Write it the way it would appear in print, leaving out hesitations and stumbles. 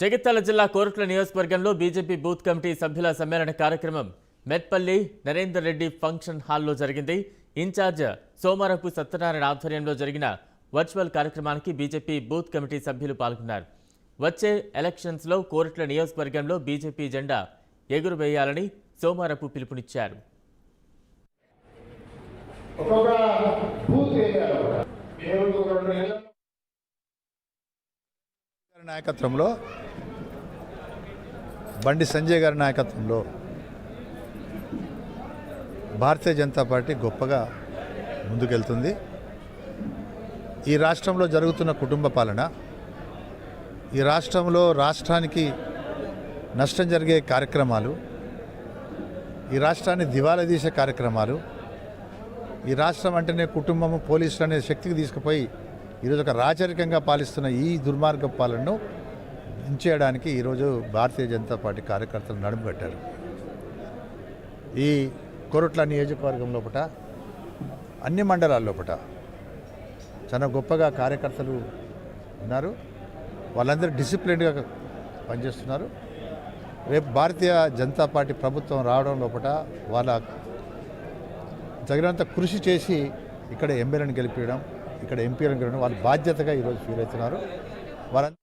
జగిత్యాల జిల్లా కోరుట్ల నియోజకవర్గంలో BJP booth committee సభ్యుల సమ్మేళన కార్యక్రమం మెట్పల్లి నరేందర్ రెడ్డి ఫంక్షన్ హాల్లో జరిగింది. ఇన్ఛార్జ్ సోమారపు సత్యనారాయణ ఆధ్వర్యంలో జరిగిన వర్చువల్ కార్యక్రమానికి బీజేపీ బూత్ కమిటీ సభ్యులు పాల్గొన్నారు. వచ్చే ఎలక్షన్స్లో కోరుట్ల నియోజకవర్గంలో బీజేపీ జెండా ఎగురవేయాలని సోమారపు పిలుపునిచ్చారు. నాయకత్వంలో బండి సంజయ్ గారి నాయకత్వంలో భారతీయ జనతా పార్టీ గొప్పగా ముందుకెళ్తుంది. ఈ రాష్ట్రంలో జరుగుతున్న కుటుంబ పాలన, ఈ రాష్ట్రానికి నష్టం జరిగే కార్యక్రమాలు, ఈ రాష్ట్రాన్ని దివాలా తీసే కార్యక్రమాలు, ఈ రాష్ట్రం అంటేనే కుటుంబము పోలీసులు అనే శక్తికి తీసుకుపోయి ఈరోజు ఒక రాచరికంగా పాలిస్తున్న ఈ దుర్మార్గ పాలనను దించేయడానికి ఈరోజు భారతీయ జనతా పార్టీ కార్యకర్తలు నడుము కట్టారు. ఈ కోరుట్ల నియోజకవర్గం లోపల అన్ని మండలాల లోపల చాలా గొప్పగా కార్యకర్తలు ఉన్నారు. వాళ్ళందరూ డిసిప్లిన్గా పనిచేస్తున్నారు. రేపు భారతీయ జనతా పార్టీ ప్రభుత్వం రావడం లోపల వాళ్ళ తగినంత కృషి చేసి ఇక్కడ ఎమ్మెల్యేలను గెలిపించడం, ఇక్కడ ఎంపీలను గెలవడం వాళ్ళ బాధ్యతగా ఈరోజు ఫీల్ అవుతున్నారు. వారంతా